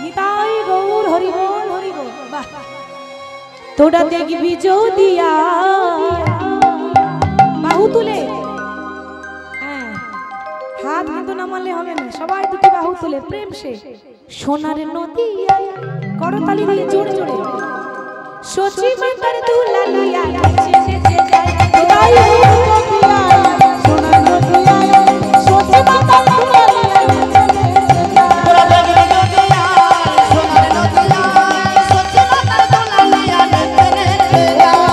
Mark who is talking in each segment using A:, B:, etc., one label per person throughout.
A: নিতাই গৌর হরি বল হরি বল। বাহ, তোরা দেখবি যদিয়া বাহু তুলে, হ্যাঁ হাত কিন্তু নামালে হবে না, সবাই দুটি বাহু তুলে প্রেম সে সোনার নদী করতালি দিয়ে জোরে জোরে সচি মাতার দুলালিয়া নেচে নেচে যায় নিতাই গৌর যদিয়া সোনার নদী সচি মাতার দুলালিয়া নেচে নেচে যায়। তোরা দেখবি যদিয়া সোনার নদী সচি মাতার দুলালিয়া নেচে নেচে যায়।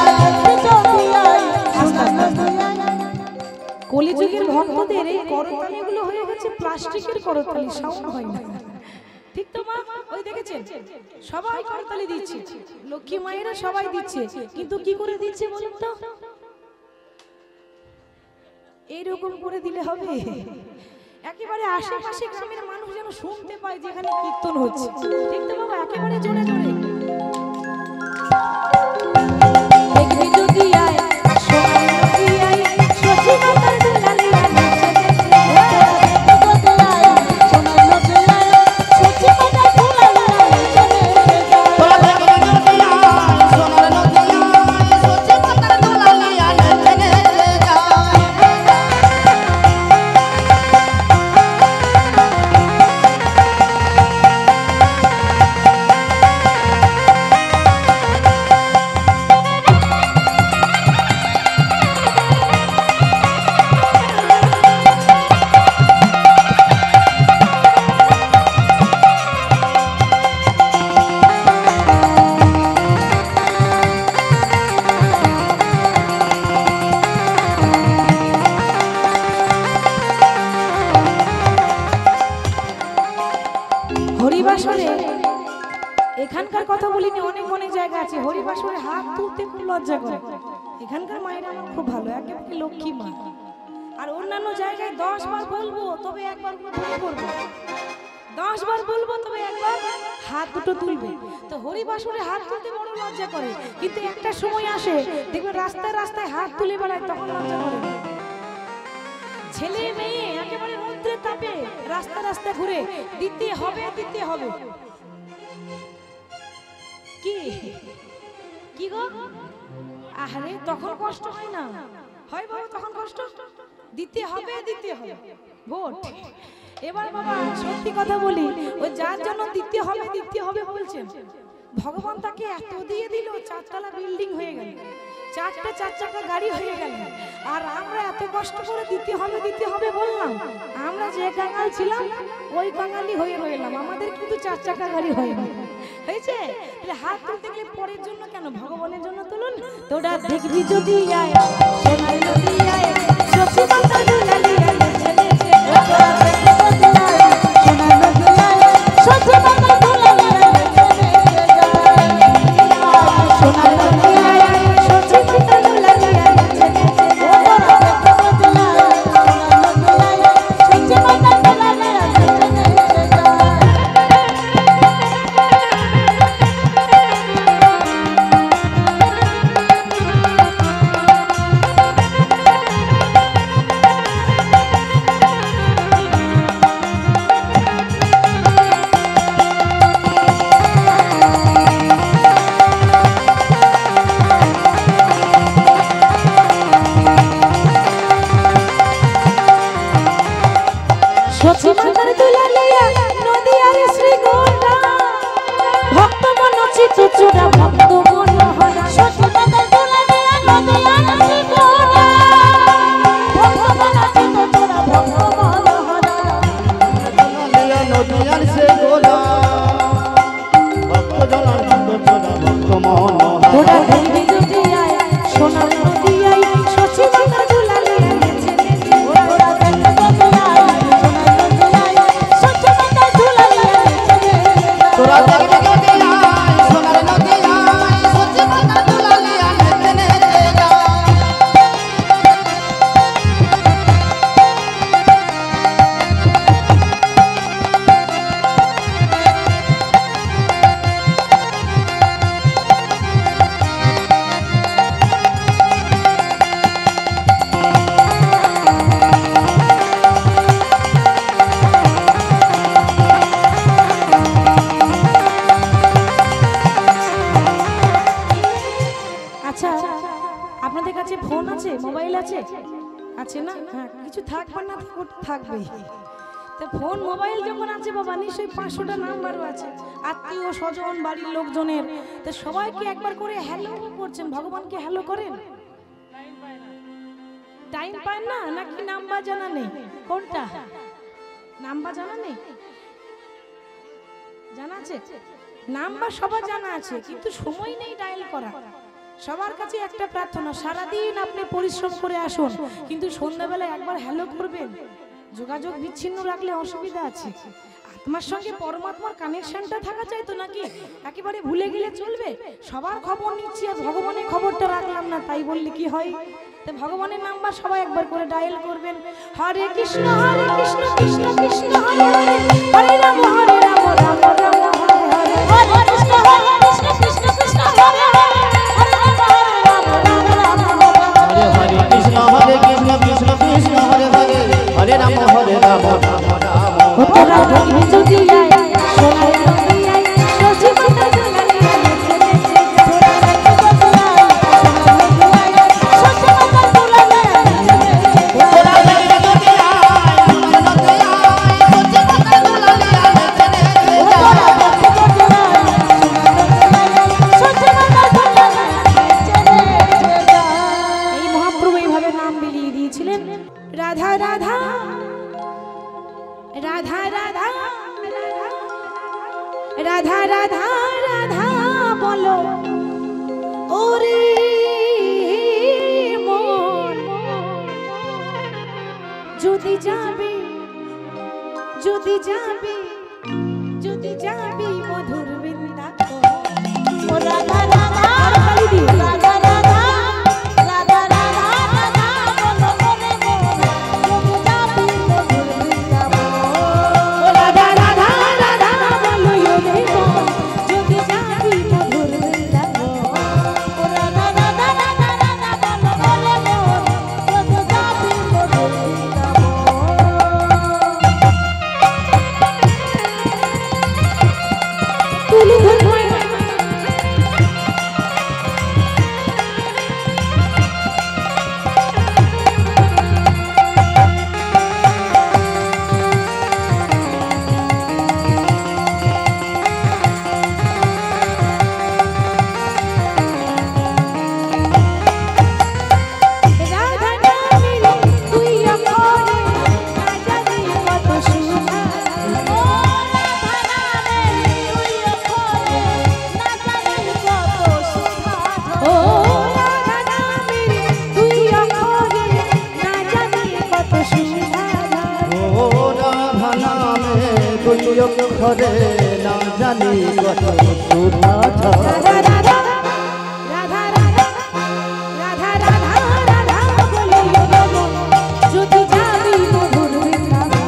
A: কলিযুগের ভক্তদের এই করতালিগুলো হয়ে গেছে প্লাস্টিকের করতালি, সাউন্ড হয় না, ঠিক তো মা? ওই দেখেছেন সবাই করতালি দিচ্ছে, লক্ষ্মী মায়েরা সবাই দিচ্ছে, কিন্তু কি করে দিচ্ছে বলুন তো? এইরকম করে দিলে হবে? একেবারে আশেপাশে গ্রামের মানুষ যেন শুনতে পায় যে এখানে কীর্তন হচ্ছে, ঠিক তো বাবা? একেবারে জোরে জোরে দেখবি যদি আয় সোনার নদী আয় সচি মাতার দুলালিয়া নেচে নেচে যায়। সোনার নদী আয় সচি মাতার দুলালিয়া নেচে নেচে যায়। তোরা দেখবি যদি আয় সোনার নদী আয় সচি মাতার দুলালিয়া নেচে নেচে যায়। হরিবাসরে এখানকার কথা বলিনি, অনেক অনেক জায়গা আছে হরিবাসরে হাত তুলতে খুব লজ্জা করে। এখানকার মায়েরা আমার খুব ভালো, একেবারে লক্ষ্মী মা। আর অন্যান্য জায়গায় 10 বার বলবো তবে একবার ধরে করবো, 10 বার বলবো তবে একবার হাত দুটো তুলবে। তো হরিবাসরে হাত তুলতে বড় লজ্জা করে, কিন্তু একটা সময় আসে দেখবে রাস্তায় রাস্তায় হাত তুলে বেড়ায়, তখন লজ্জা করে। ছেলে মেয়ে একেবারে রৌদ্রের তাপে রাস্তা রাস্তা ঘুরে দিতে হবে দিতে হবে, কি কি গো? আরে তখন কষ্ট হয় না? হয় বাবা, তখন কষ্ট, দিতে হবে দিতে হবে ভোট। এবার বাবা সত্যি কথা বলি, ওই যার জন্য দিতে হবে বলছেন, ভগবান তাকে এত দিয়ে দিল, 4 তলা বিল্ডিং হয়ে গেল, 4টে 4 চাকা গাড়ি হয়ে গেল, আর আমরা এত কষ্ট করে দিতে হবে বললাম, আমরা যে কাঙাল ছিলাম ওই কাঙালি হয়ে রইলাম, আমাদের কিন্তু 4 চাকা গাড়ি হয়ে গেল। হয়েছে? হাত তুলতে গেলে পরের জন্য কেন, ভগবানের জন্য তুলুন। তোরা দেখবি যদি আয় সোনার নদী আয় সচি মাতার দুলালিয়া নেচে নেচে যায়। তোরা দেখবি যদি আয় সোনার নদী আয় সচি মাতার দুলালিয়া নেচে নেচে যায়। সোনার নদী আয় সচি মাতার দুলালিয়া নেচে নেচে যায়। তোরা দেখবি যদি আয় সোনার নদী আয় সচি মাতার দুলালিয়া নেচে নেচে যায়। মোবাইল আছে? আছে না? হ্যাঁ, কিছু থাকবে না থাকবেই। তো ফোন মোবাইল যখন আছে বাবা, নিশ্চয়ই 500টা নাম্বারও আছে, আত্মীয় স্বজন বাড়ির লোকজনের। তো সবাইকে একবার করে হ্যালো করছেন, ভগবানকে হ্যালো করেন? টাইম পায় না নাকি নাম্বার জানা নেই? কোনটা নাম্বার জানা নেই? জানা আছে? নাম্বার সবার জানা আছে, কিন্তু সময় নেই ডায়াল করা। সবার কাছে একটা প্রার্থনা, সারাদিন আপনি পরিশ্রম করে আসুন, কিন্তু সন্ধ্যাবেলা একবার হ্যালো করবেন। যোগাযোগ বিচ্ছিন্ন রাখলে অসুবিধা আছে। আত্মার সঙ্গে পরমাত্মার কানেকশনটা থাকা চাই তো, নাকি একেবারে ভুলে গেলে চলবে? সবার খবর নিচ্ছি আর ভগবানের খবরটা রাখলাম না, তাই বললে কি হয়? তো ভগবানের নাম্বার সবাই একবার করে ডায়াল করবেন। হরে কৃষ্ণ কৃষ্ণ কৃষ্ণ হরে হরে, হরে রাম রাম রাম রাম হরে হরে, হরে কৃষ্ণ কৃষ্ণ কৃষ্ণ হরে হরে, হরে রাম রাম রাম হরে হরে,
B: কৃষ্ণ কৃষ্ণ কৃষ্ণ হরে হরে, হরে রাম রাম রাম।
A: তোরা ধর্মে যদি আয় সোনার নদী আয়, সজি মাতা দুলালি আয় চলে তোরা রাখবো তোরা সোনার নদী আয়, সজি মাতা দুলালি আয় চলে
B: তোরা ধর্মে যদি আয় সোনার নদী আয়, সজি মাতা দুলালি আয় চলে
A: তোরা রাখবো তোরা সোনার নদী আয়, সজি মাতা দুলালি আয় চলে। এই মহাপ্রভু এইভাবে নাম বিলিয়ে দিয়েছিলেন। রাধা রাধা রাধা রাধা রাধা রাধা রাধা বলো ওরে মন, যদি যাবি যদি যাবি যদি যাবি মধুর বৃন্দাবন। ও রাধা রাধা রাধা রাধা রাধা রাধা রাধা বলো ওরে মন, যদি যাবি মধুর বৃন্দাবন। ও রাধা রাধা রাধা বলো ওরে মন, যদি যাবি মধুর বৃন্দাবন। ও রাধা রাধা রাধা রাধা বলো ওরে মন, যদি যাবি মধুর বৃন্দাবন। তুলি ধরবো রাধা নামের তুই অক্ষরে, না জানি কত সুধা। ও রাধা নামের তুই অক্ষরে, না জানি কত সুধা। ও রাধা নামের তুই অক্ষরে, না জানি কত সুধা।
B: ও রাধা নামে তুই অক্ষরে, না জানি কত সুধা।
A: রাধা রাধা রাধা রাধা রাধা রাধা রাধা বলো ওরে মন, যদি যাবি মধুর বৃন্দাবন।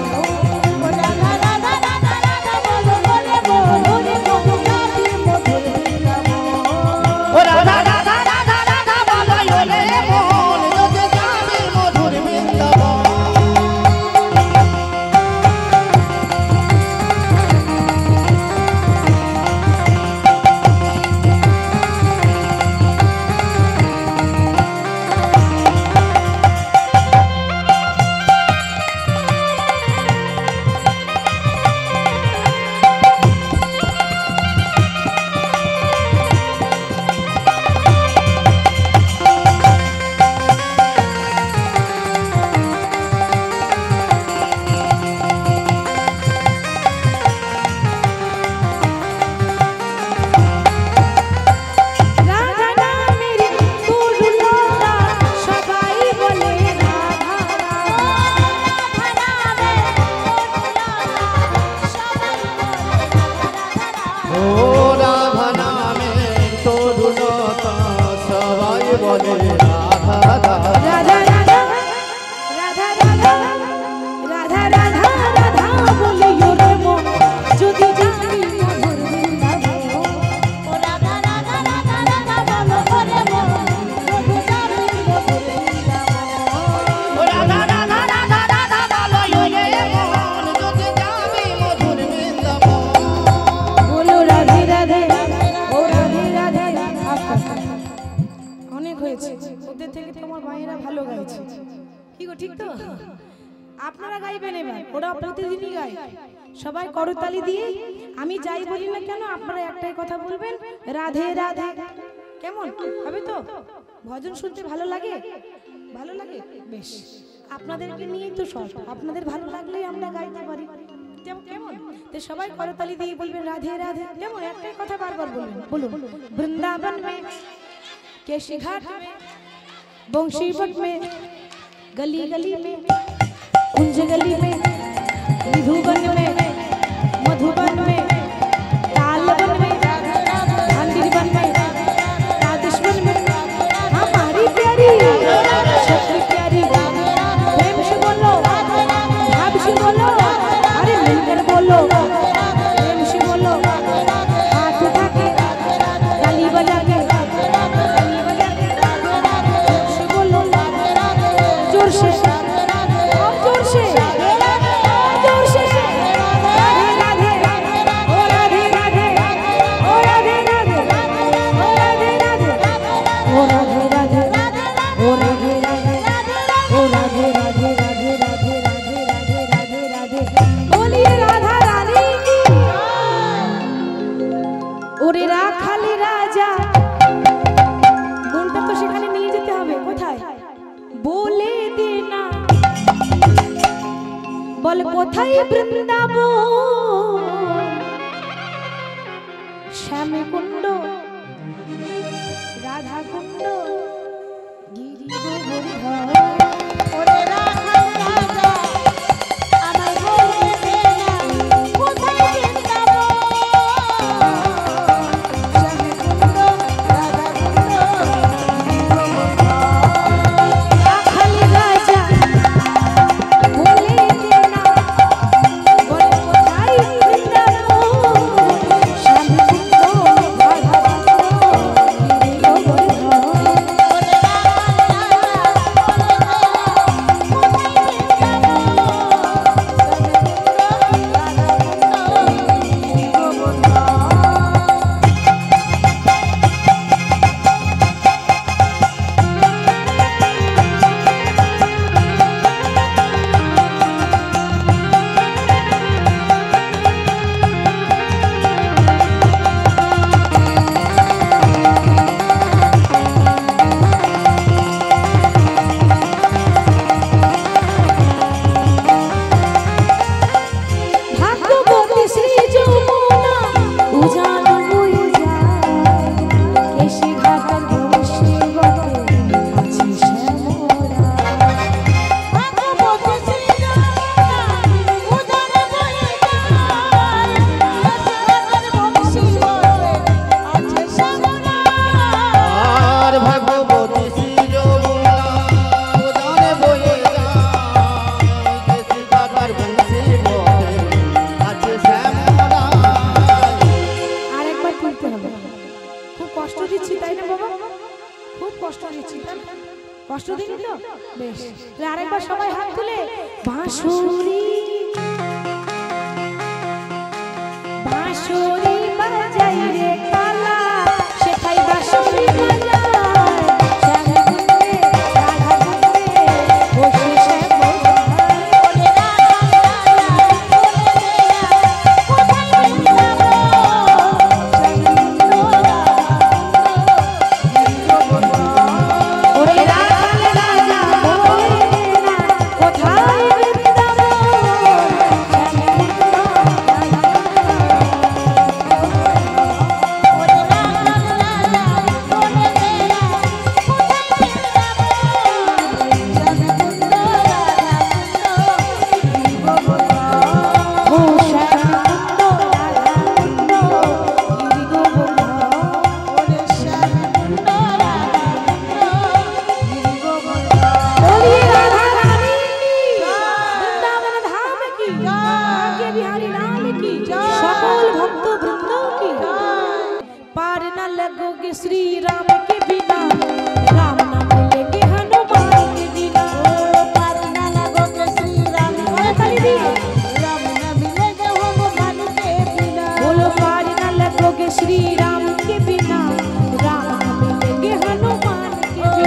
A: ও রাধা রাধা রাধা রাধা বলো ওরে মন, ওরে মন যাবি মধুর বৃন্দাবন।
B: ও রাধা রাধা রাধা রাধা বলো ওরে মন, যদি যাবি মধুর বৃন্দাবন।
A: রাধা নামের তরুলতা সবাই বলে রাধা রাধা। রাধা নামের তরুলতা সবাই বলে রাধা রাধা।
B: ও রাধা নামে তরুলতা সবাই বলে রাধা রাধা।
A: রাধা রাধা রাধা রাধা রাধা রাধা রাধা বলে ওরে মন, যদি যাবি মধুর বৃন্দাবন। ও রাধা রাধা রাধা রাধা বলো ওরে মন, যদি যাবি মধুর বৃন্দাবন।
B: ও রাধা রাধা রাধা রাধা বলো ওরে মন, যদি যাবি মধুর বৃন্দাবন।
A: বলো রাধে রাধে, ও রাধে রাধে। আস্তে আস্তে অনেক হয়েছে, ওদের থেকে তোমার মায়েরা ভালো গাইছে। কি গো ঠিক তো? আপনারা গাইবেন এবার, ওরা প্রতিদিনই গায়। সবাই করতালি দিয়ে, আমি যাই বলি না কেন আপনারা একটাই কথা বলবেন, রাধে রাধে। কেমন হবে তো? ভজন শুনতে ভালো লাগে? ভালো লাগে? বেশ, আপনাদেরকে নিয়েই তো সব, আপনাদের ভালো লাগলেই আমরা গাইতে পারি। কেমন? তো সবাই করতালি দিয়ে বলবেন রাধে রাধে। কেমন? একটাই কথা বারবার বলবেন, বলুন। বৃন্দাবন में, केशी घाट में, बंशी बट में, गली गली में, कुंज गली में, विधुबन में, मधुबन में, तालबन में, भांडीबन में, राधेश्वर में, हमारी प्यारी सबसे प्यारी प्रेम से बोलो, भाव से बोलो, अरे मिलकर बोलो, प्रेम से बोलो, हाथ उठा के ताली बजा के बोलो, जोर से और जोर से जोर से, राधे राधे, ओ राधे राधे, ओ राधे राधे, ओ राधे राधे, ओ राधे राधे, ओ राधे राधे, ओ राधे राधे, राधे राधे, राधे राधे, राधे राधे। बोलिए राधा रानी की। ওরে রাখালি রাজা, মনটা তো সেখানে নিয়ে যেতে হবে। কোথায়? বলে দে না, বল কোথায় বৃন্দাবন, শ্যামে কুণ্ড, রাধা কুণ্ড, গিরি গোবর্ধন।
B: ওরে রাখাল রাজা, আমায় বলে দে না, কোথায় বৃন্দাবন, শ্যামে কুণ্ড, রাধা কুণ্ড,
A: রাখালি রাজা, বলে দে না, বল কোথায় বৃন্দাবন, শ্যামে কুণ্ড, রাধা কুণ্ড, গিরি গোবর্ধন। ভাগ্যবতী শ্রী যমুনা উজান বয়ে যায়, কেশি ঘাটের বংশী বটে আছি শ্যামরা।
B: ভাগবতী শ্রী যমুনা উজান বয়ে যায়, রাধার বংশী বটে আছে শ্যামরা।
C: আর ভগবতী শ্রী যমুনা উজানে বয়ে যায়, কেশি কাটার বংশী বটে আছে শ্যামলা।
A: আরেকবার তুলতে হবে। খুব কষ্ট দিচ্ছি তাই না বাবা? খুব কষ্ট দিচ্ছি তাই না? কষ্ট দিনি তো? বেশ, তাহলে আরেকবার সবাই হাত তুলে বাঁশুরি বাঁশুরি বাজাই রে কালা, শেখাই বাঁশুরি বাজাই, শ্যামে কুণ্ডে, রাধা কুণ্ডে, বসে শ্যামল ভাই।
B: ওরে রাখাল রাজা, বলে দে না, কোথায় বৃন্দাবন, শ্যামে কুণ্ড, রাধা কুণ্ড,
A: ওরে রাখাল রাজা, বলে দে না, কোথায় বৃন্দাবন, শ্যামে श्री राम के बिना राम न मिलेंगे हनुमान के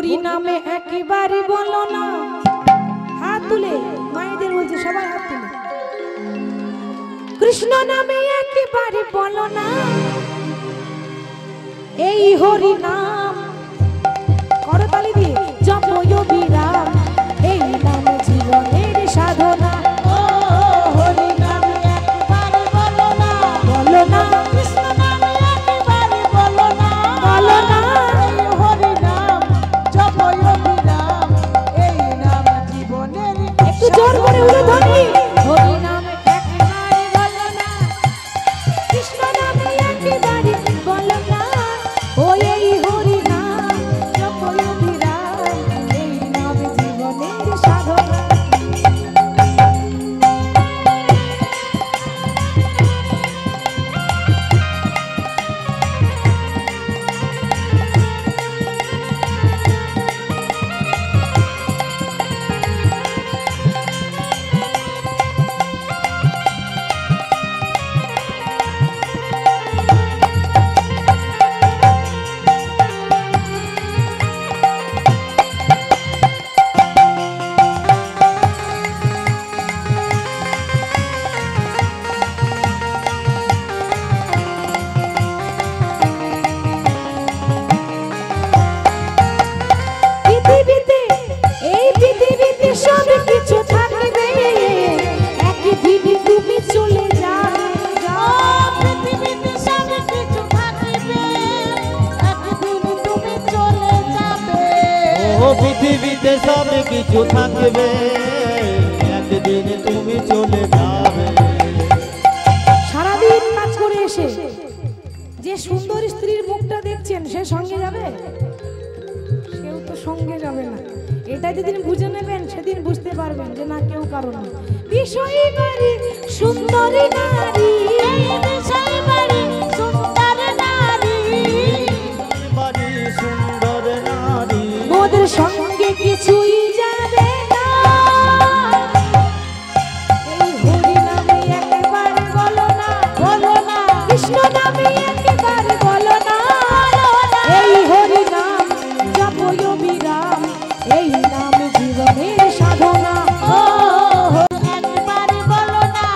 A: হরি নামে একেবারে বলো না, হাত তুলে মায়েদের বলছে সবাই হাত তুলে, কৃষ্ণ নামে একেবারে বলো না, এই হরি নাম করতালি দিয়ে জপয় বিরাম, এই নাম জীবনের সাধনা। ও হরি নামে একেবারে বলো না, বলো না, কৃষ্ণ নামে একেবারে বলো না, বলো না, এই হরি নাম জপয় বিরাম, এই নাম জীবনের। একটু জোর করে উড়ে ধ্বনি, হরি নামে একেবারে বলো না, কৃষ্ণ নামে একেবারে বলো না, ও এই হরি নাম জপয় বিরাম, এই নাম জীবনের সাধনা। পৃথিবীতে, এই পৃথিবীতে সব কিছু থাকবে, একদিন তুমি চলে যাবে। পৃথিবীতে সব কিছু থাকবে, একদিন তুমি চলে যাবে।
C: ও পৃথিবীতে সব কিছু থাকবে, একদিন তুমি চলে যাবে।
A: সারাদিন কাজ করে এসে যে সুন্দর স্ত্রীর মুখটা দেখছেন সে সঙ্গে যাবে? কেউ তো সঙ্গে যাবে না। এটা যেদিন বুঝে নেবেন সেদিন বুঝতে পারবেন যে না কেউ কারণ না। বিষয় বাড়ি সুন্দরী নারী, বিষয় বাড়ি সুন্দর নারী,
C: বাড়ি সুন্দর নারী,
A: মোদের সঙ্গে কিছুই যাবে না। এই হরি নামে একেবারে বলো না, বলো না, কৃষ্ণ নামে একেবারে বলো না, এই হরি নাম জপয় বিরাম, এই নাম জীবনের সাধনা। ও একেবারে বলো না,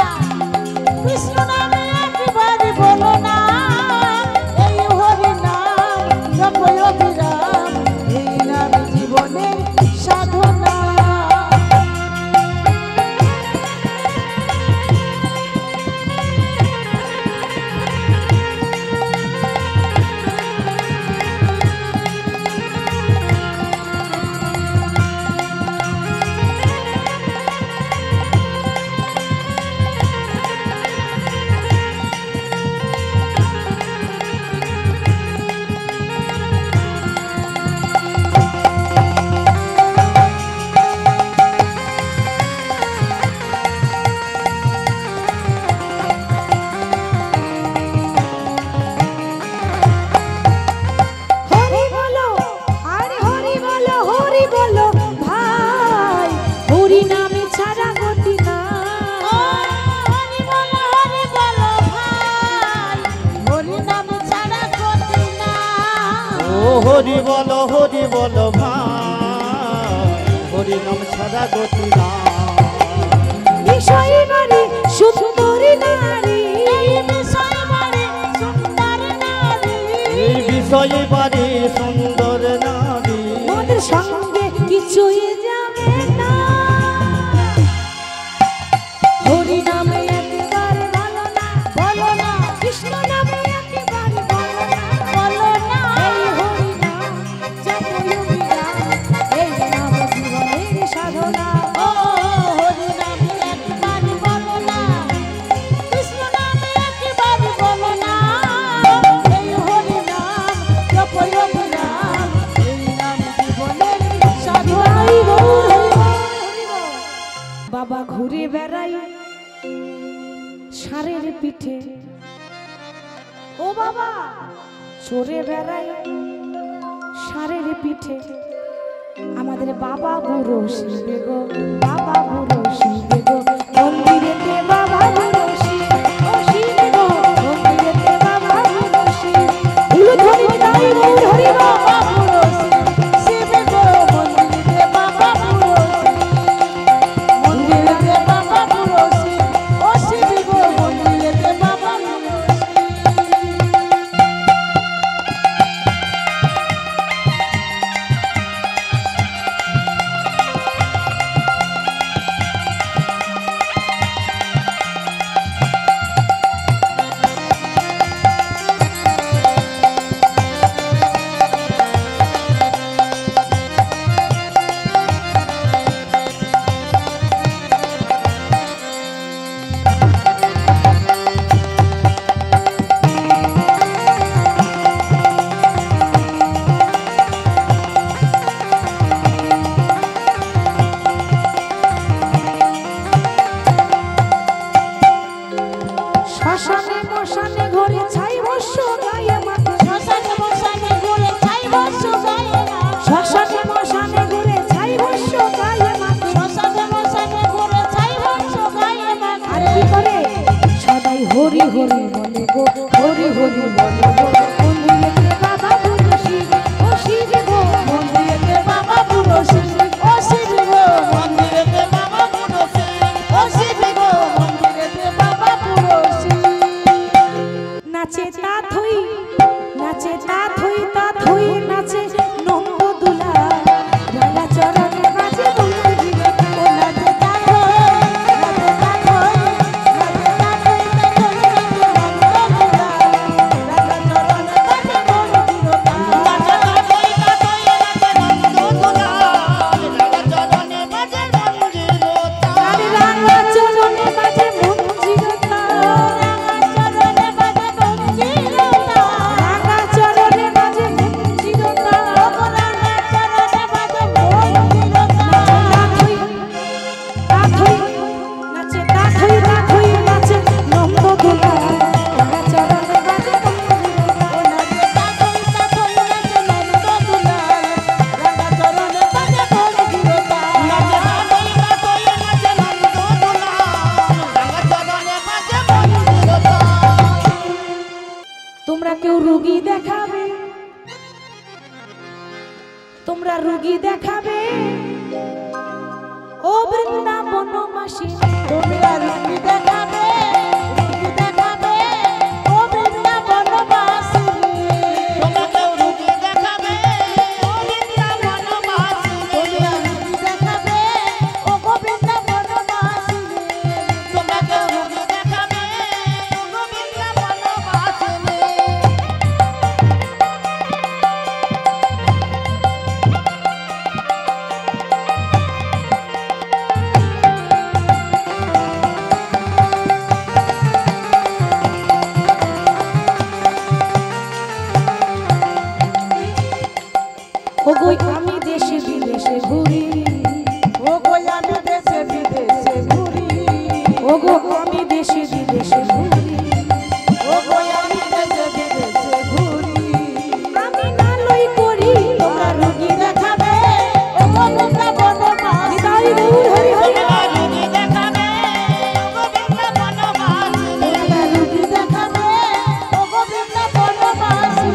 A: কৃষ্ণ নামে একেবারে বলো না, এই হরি নাম জপয় বিরাম, এই নাম জীবনের সাধনা। হরি বলো, আরে হরি বলো, হরি বলো ভাই, হরি নামে ছাড়া গতি না। হরি বলো, হরি বলো ভাই, হরি নামে ছাড়া গতি না।
C: ও হরি বলো ভাই, হরি নাম ছাড়া গতি না।
A: বিষয় বাড়ি সুন্দরী নারী, বিষয় বাড়ি সুন্দর নারী,
C: এই বিষয়ে বাড়ি সুন্দর নারী,
A: মোদের সঙ্গে কিছুই যাবে না। হরি নামে একেবারে বলো না, বলো না, কৃষ্ণ নামে একেবারে বলো না, বলো না, এই হরি নাম জপয় বিরাম, এই নাম জীবনের সাধনা। ও হরি নামে একেবারে বলো না, কৃষ্ণ নামে একেবারে বলো না, এই হরি নাম জপয় বিরাম, এই নাম জীবনের সাধনা। বাবা ঘুরে বেড়াই ষাঁড়ের পিঠে, ও বাবা চড়ে বেড়াই ষাঁড়ের পিঠে, আমাদের বাবা বুড়ো শিবে গো, বাবা বুড়ো শিবে গো, মন্দিরেতে বাবা বুড়ো শিবে, ও শিবে গো, মন্দিরেতে বাবা বুড়ো শিবে, উলু ধ্বনি তাই গৌর হরি বাবা বুড়ো শিবে, শিবে গো তোমরা রুগী দেখাবে ও বৃন্দাবনবাসী,
B: তোমরা রুগী দেখাবে ও বৃন্দাবনবাসী। তোমাকেও রুগী দেখাবে ও বৃন্দাবনবাসী। তোমরা রুগী দেখাবে ও বৃন্দাবনবাসী। তোমাকেও রুগী দেখাবে ও বৃন্দাবনবাসী।
A: ওগো আমি দেশে বিদেশে ঘুরি,
B: ওগো আমি দেশে বিদেশে ঘুরি।
A: ওগো আমি দেশে বিদেশে ঘুরি,
B: ওগো আমি দেশে বিদেশে ঘুরি।
A: আমি নালই করি তোমরা রুগী
B: দেখাবে ও বৃন্দাবনবাসী।
A: হৃদয় দূর হরি হরি
B: তোমরা রুগী দেখাবে ও বৃন্দাবনবাসী। তোমরা রুগী দেখাবে ও বৃন্দাবনবাসী।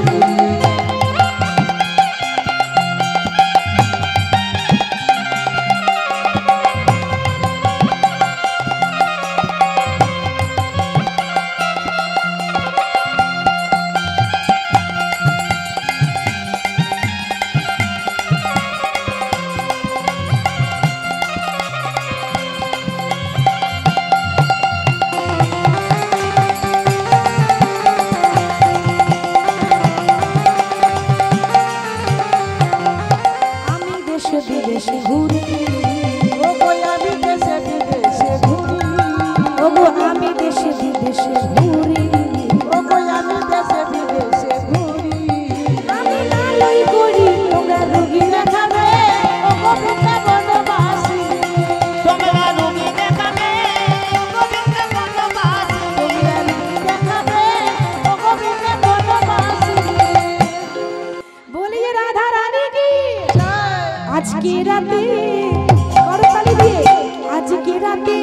A: আমি দেশে বিদেশে ঘুরি,
B: ওগো আমি দেশে বিদেশে ঘুরি।
A: ওগো আমি দেশে বিদেশে ঘুরি,
B: ওগো আমি দেশে বিদেশে ঘুরি।
A: আমি নালই করি তোমরা রুগী
B: দেখাবে ও বৃন্দাবনবাসী। তোমরা রুগী দেখাবে ও বৃন্দাবনবাসী। তোমরা রুগী দেখাবে ও বৃন্দাবনবাসী।
A: বলি রাধা রানী কি
B: জয়।
A: আজকে রাতে করতালি দিয়ে আজকে রাতে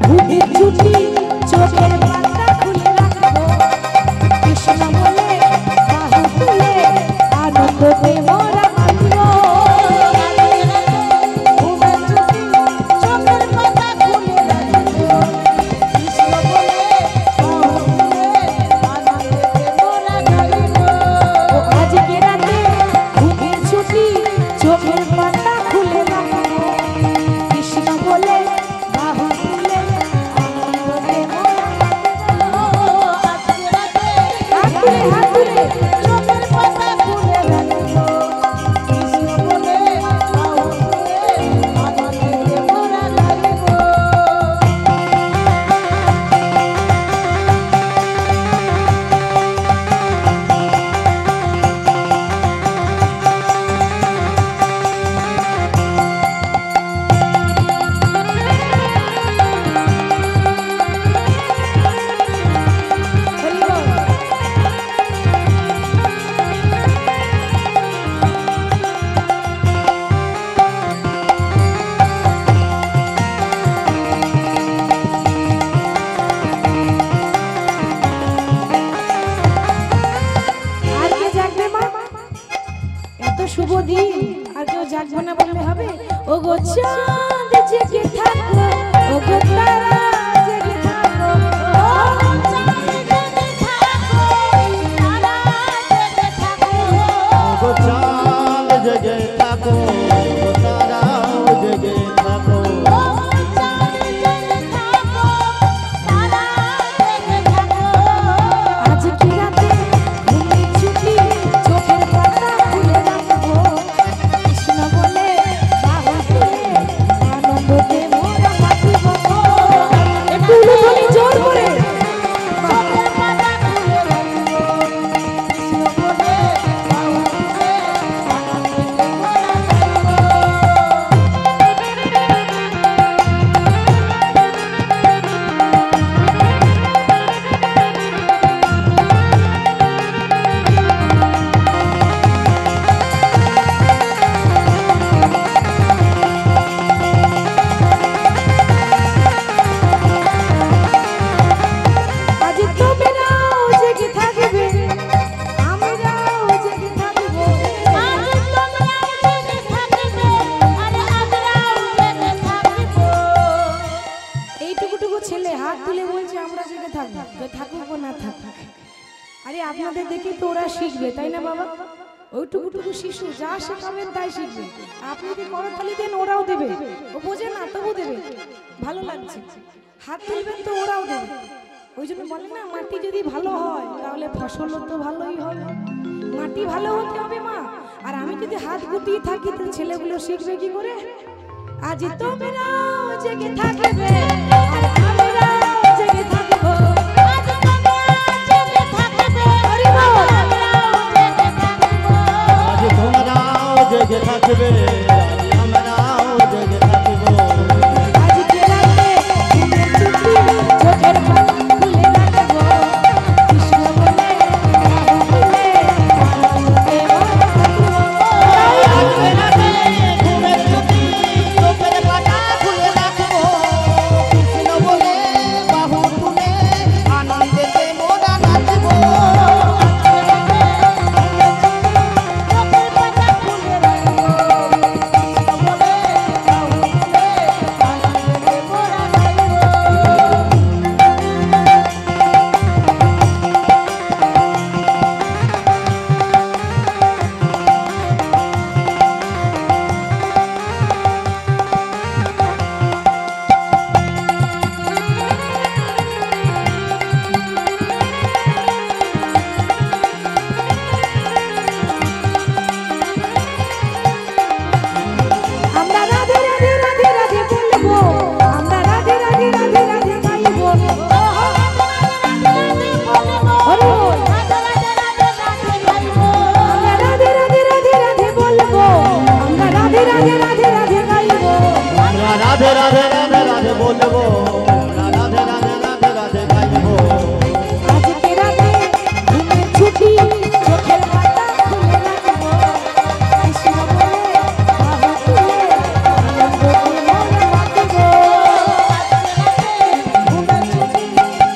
A: ঘুমের ছুটি চোখের পাতা খুলে রাখবো কৃষ্ণ বলে বাহু তুলে আনন্দতে মোরা মাতবো
B: ঘুমের ছুটি চোখের পাতা খুলে রাখবো। কৃষ্ণ বলে বাহু তুলে আনন্দেতে মোরা গাইব।
A: ও আজকে রাতে ঘুমের ছুটি চোখের পাতা খুলে রাখবো কৃষ্ণ বলে বাহু তুলে আনন্দতে মোরা মাতবো।
B: আজকে রাতে
A: হাত তুলে হাত তুলে
B: চোখের পাতা খুলে রাখবো। কৃষ্ণ বলে বাহু তুলে আনন্দেতে মোরা গাইব।
A: হরি বল। আর কে জাগবে মা? এত শুভ দিন আর কেউ জাগবে না বললে হবে? ও গো চাঁদ জেগে থাকো, ও গো তারা জেগে থাকো, ও চাঁদ জেগে থাকো, তারা জেগে থাকো।
C: গো চাঁদ জেগে থাকো, গো তারাও জেগে থাকো।
B: ও চাঁদ জেগে থাকো, তারা জেগে থাকো।
A: আজকে রাতে ঘুমের ছুটি চোখের পাতা খুলে রাখবো কৃষ্ণ বলে বাহু তুলে আনন্দতে মোরা মাতবো। একটু উলুধ্বনি জোর করে।
B: চোখের পাতা খুলে রাখবো। কৃষ্ণ বলে বাহু তুলে আনন্দেতে
A: তো ওরা শিখবে, তাই না বাবা? ওইটুকুটুকু শিশু যা শেখাবেন তাই শিখবে। আপনি যদি করতালি দেন ওরাও দেবে, ও বোঝে না তবু দেবে। ভালো লাগছে, হাত তুলবেন তো ওরাও দেবে। ওই জন্য বলে না, মাটি যদি ভালো হয় তাহলে ফসলও তো ভালোই হবে। মাটি ভালো হতে হবে মা। আর আমি যদি হাত গুটিয়ে থাকি তো ছেলেগুলো শিখবে কি করে? আজ তোমরাও জেগে থাকবে আর আমরাও জেগে থাকবো।
B: আজ তোমরা জেগে থাকবে,
C: আজ তোমরাও জেগে থাকবে, আজ আমরাও জেগে থাকবো।
A: আজকে রাতে ঘুমের চুপি চোখের পাতা খুলে রাখবো। কৃষ্ণ বলে বলে
B: আজকে রাতে ঘুমের চুপি চোখের পাতা খুলে রাখবো। কৃষ্ণ বলে বাহু তুলে আনন্দেতে মোরা নাচবো।
A: আমরা রাধে রাধে রাধে রাধে বলবো, আমরা রাধে রাধে রাধে রাধে গাইবো। আমরা রাধে রাধে রাধে রাধে বলবো, আমরা রাধে রাধে রাধে রাধে গাইবো।
C: আমরা রাধে রাধে রাধে রাধে বলবো, আমরা রাধে রাধে রাধে রাধে গাইবো।
A: আজকে রাতে ঘুমের ছুটি চোখের পাতা খুলে রাখবো। কৃষ্ণ বলে বাহু তুলে আনন্দতে মন মাতবো। ঘুমের ছুটি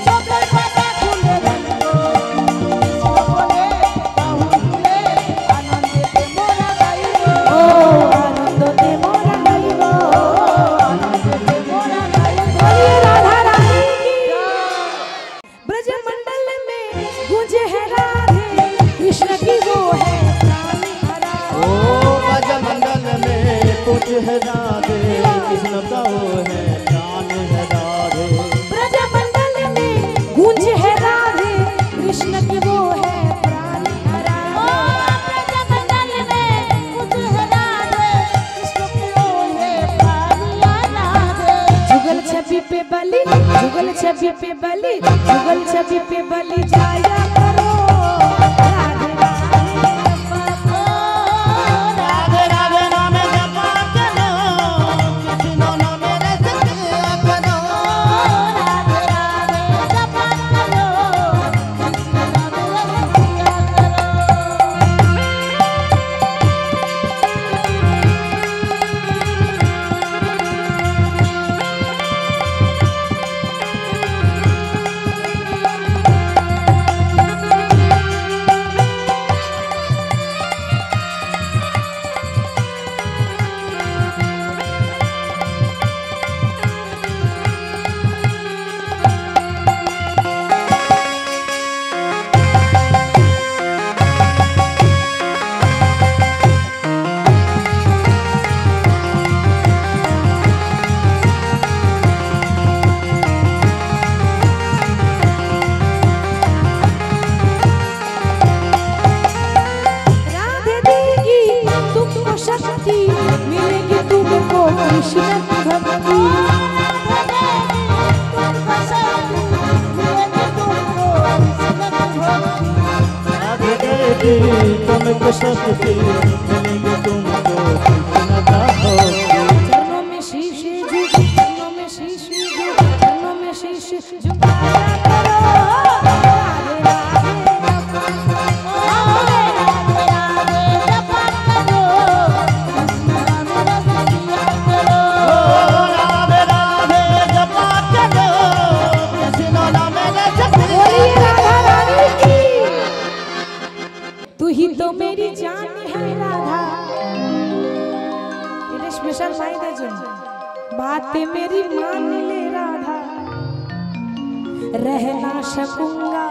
A: চোখের পাতা খুলে রাখবো। কৃষ্ণ বলে বাহু তুলে আনন্দতে মোরা গাইবো। ও আনন্দতে মোরা গাইবো, আনন্দতে মোরা গাইবো। বলিয়ে রাধা রানী কি ब्रजमंडल में गूंजे है राधे, कृष्ण की वो है प्राण हरा।
C: ओ ब्रजमंडल में कुछ है राधे, कृष्ण का वो है प्राण है राधे।
A: ब्रजमंडल में गूंजे है राधे, कृष्ण की वो है प्राण हरा।
B: ब्रजमंडल में कुछ है राधे, कृष्ण की वो है प्राण राधे।
A: जुगल छवि पे बलि, जुगल छवि पे बलि, जुगल छवि पे बलि जाया करो। राधे
B: राधे राधे नाम जपा करो, कृष्ण नाम रस पिया करो। राधे राधे जपा करो, कृष्ण नाम रस पिया करो।
A: राधे देगी तुमको शक्ति, मिलेगी तुमको कृष्ण की भक्ति।
C: राधे देगी तुमको शक्ति, मिलेगी तुमको कृष्ण का भक्ति।
A: चरणों में शीश झुक, चरणों में शीश झुक, चरणों में शीश झुकाया करो। राधे राधे
B: जपा करो, कृष्ण नाम रस पिया करो।
C: राधे राधे जपा करो, कृष्ण नाम रस पिया
A: बोलिए राधा रानी की। तू ही तो मेरी जान है राधा। এটা স্পেশাল মাইদের জন্য। बातें मेरी मान ले राधा, रह ना सकूंगा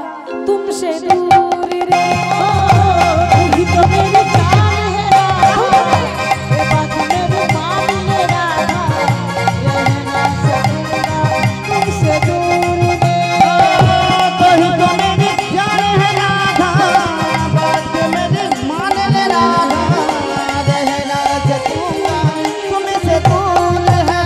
A: तुमसे दूर। दूरी रे
B: तू ही तो मेरी जान है राधा, ये बात मेरी मान ले राधा, रहना सकूंगा तुमसे दूर रे।
C: तू ही तो मेरी जान है राधा, बात मेरी मान ले राधा, रहना सकूंगा तुमसे दूर है।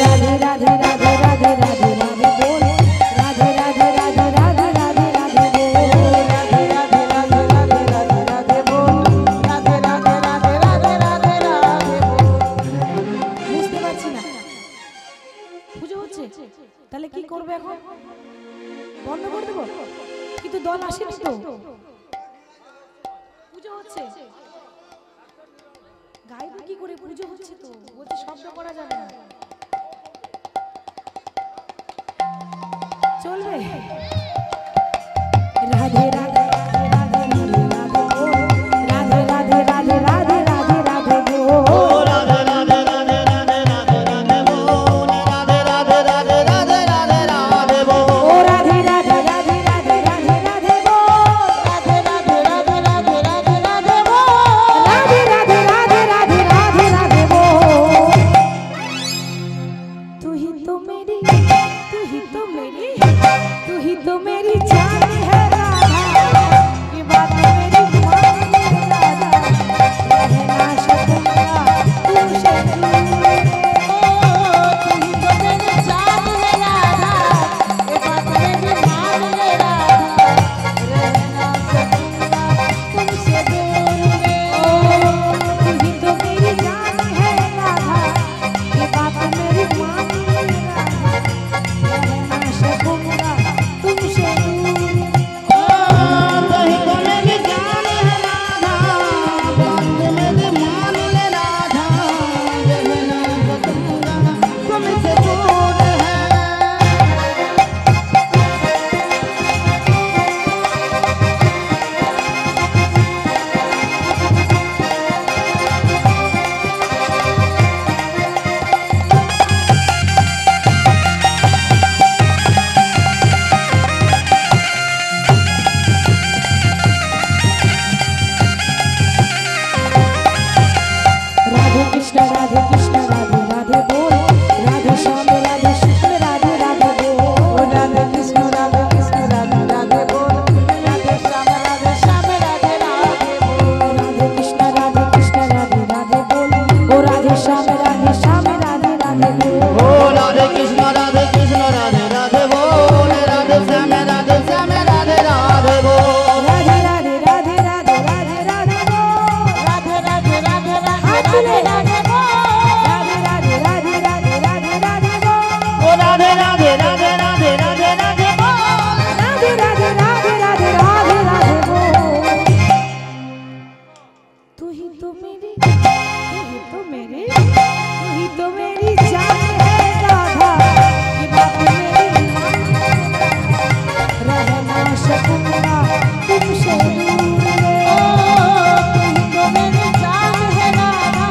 A: राधे राधे राधे राधे राधे राधे बोल राधे राधे राधे राधे राधे राधे बोल
B: राधे राधे राधे राधे राधे राधे बोल, राधे राधे राधे राधे राधे राधे बोल।
A: বুঝতে পারছি না পুজো হচ্ছে তাহলে কি করবে এখন বন্ধ করে দেবো কিন্তু দল আসেনি তো পুজো হচ্ছে গাইবো কি করে পুজো হচ্ছে তো বলতে শব্দ করা যাবে না চলবে রাধে রাধে রাধে রাধে রাধে बोल রাধে রাধে রাধে রাধে রাধে রাধে बोल
C: राधे राधे राधे राधे राधे राधे बोल, राधे राधे राधे राधे राधे राधे बोल।
A: ओ राधे राधे राधे राधे राधे राधे बोल
B: राधे राधे राधे राधे राधे राधे बोल,
A: राधे राधे राधे राधे राधे राधे बोल तू ही तो मेरी तू ही तो मेरी जान है राधा ये बात मेरी मान ले राधा रहना सकूंगा तुमसे दूर
B: तू ही तो मेरी जान है राधा, ये बात मेरी मान ले राधा, रहना सकूंगा तुमसे दूर रे।
A: तू ही तो मेरी जान है राधा ये बात मेरी मान ले राधा रहना सकूंगा तुमसे दूर
C: कहीं तो मेरी जान है राधा, बात मेरी मान ले राधा, रहना सकूंगा तुमसे दूर है।
A: राधे कृष्ण राधे राधे बोल राधे श्याम राधे कृष्ण राधे राधे बोल
B: राधे कृष्ण राधे राधे बोल, राधे श्याम राधे राधे बोल।
A: राधे कृष्ण राधे राधे बोल ओ राधे श्याम राधे राधे बोल
C: ओ राधे कृष्ण राधे राधे बोल, राधे श्याम राधे राधे बोल।
A: राधे राधे राधे राधे राधे राधे बोल
B: राधे राधे राधे
A: हाथ
B: राधे
A: ले।
B: राधे बोल,
A: राधे राधे राधे राधे राधे राधे बोल
C: ओ राधे राधे राधे राधे राधे राधे बोल।
A: राधे राधे राधे राधे राधे राधे बोल तू ही तो मेरी जान है राधा ये बात मेरी रहना सकूंगा तुमसे दूर रे
B: तू ही तो मेरी जान है राधा,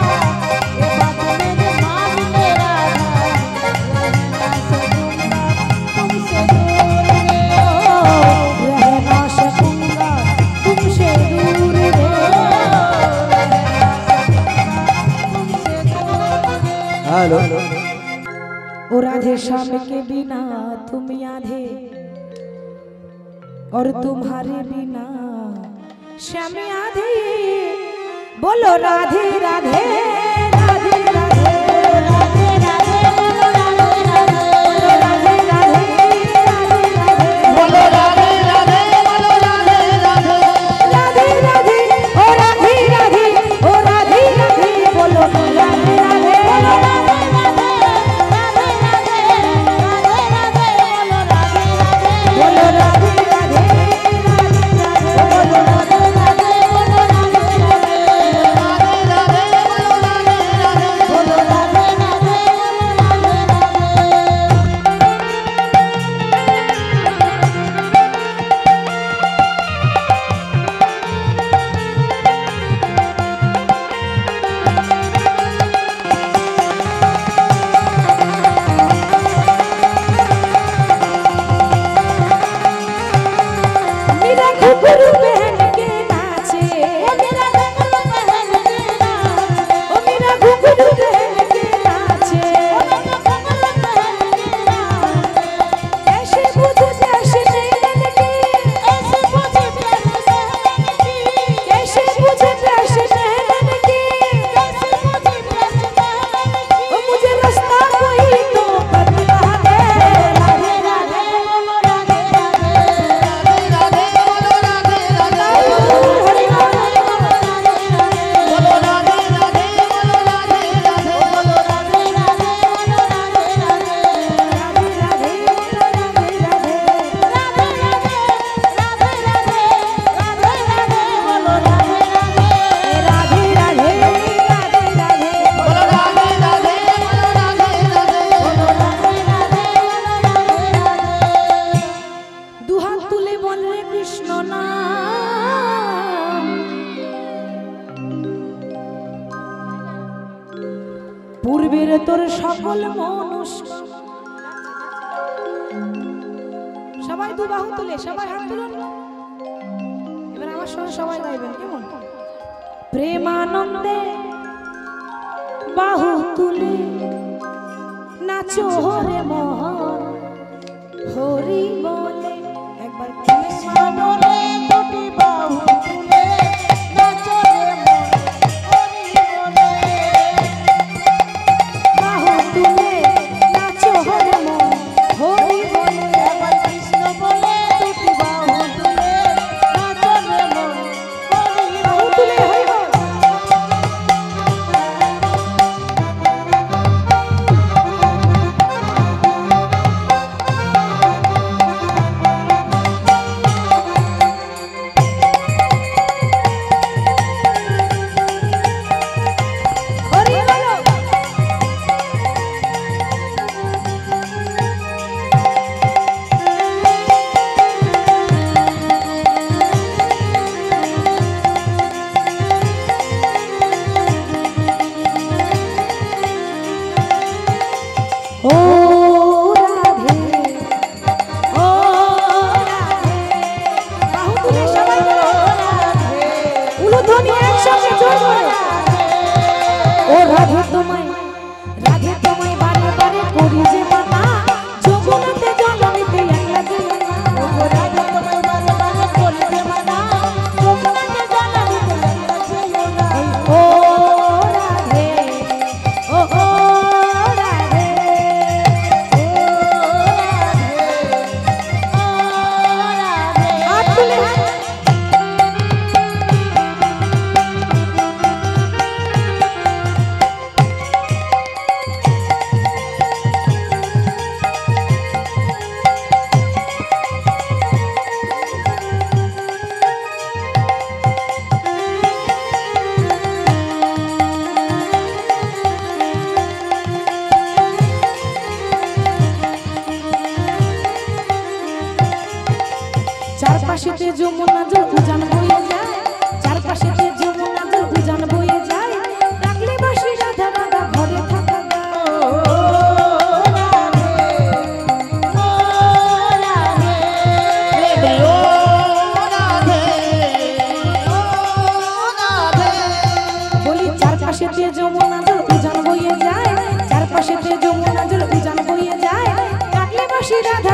B: ये बात मेरी मान ले राधा, रहना सकूंगा तुमसे दूर रे।
A: रहना सकूंगा तुमसे दूर रे
C: हेलो
A: ओ राधे श्याम के बिना तुम आधे और तुम्हारे बिना श्याम आधे बोलो राधे राधे राधे राधे
B: राधे राधे बोलो राधे राधे,
A: बोलो राधे राधे राधे
C: बोलो राधे राधे बोलो राधे राधे
A: राधे राधे ओ राधे राधे ओ राधे राधे बोलो राधे राधे
B: बोलो राधे राधे, राधे राधे, राधे राधे बोलो राधे राधे,
A: बोलो राधे राधे राधे राधे
B: बोलो राधे राधे बोलो राधे राधे,
C: राधे
A: তোর সকল মনুষ্য সবাই দু বাহু তুলে সবাই হাত তুলুন এবার আমার সঙ্গে সবাই গাইবেন কেমন প্রেমানন্দে বাহু তুলে নাচো রে মোহন হরি বলে একবার কৃষ্ণ
B: বলে দুটি বাহু তুলে নাচো রে মন হরি বলে
A: বাহু তুলে নাচো রে মোহন হরি বলে
B: একবার কৃষ্ণ বলে দুটি বাহু তুলে নাচো রে মন হরি
A: বাহু তুলে হরি বল হরি বলো ও রাধে ও রাধে বাহু তুলে সবাই বলো উলুধ্বনি একসঙ্গে জোর করে ও রাধে তোমায় বারে বারে করি যে মানা যমুনাতে জল নিতে একলা যেও না
B: ও রাধা তোমায় বারে বারে বলি যে মানা যমুনাতে জল নিতে একলা যেও না
A: ও রাধে ও রাধে হাত তুলে হাত চারপাশেতে যমুনা জল উজান বয়ে যায় চারপাশেতে যমুনা জল উজান বয়ে যায় ডাকলে বাসি রাধা রাধা ঘরে থাকা
C: ও রাধে
A: বলি চারপাশেতে যমুনা জল উজান বয়ে যায় চারপাশেতে যমুনা জল উজান বয়ে যায় ডাকলে বাসি রাধা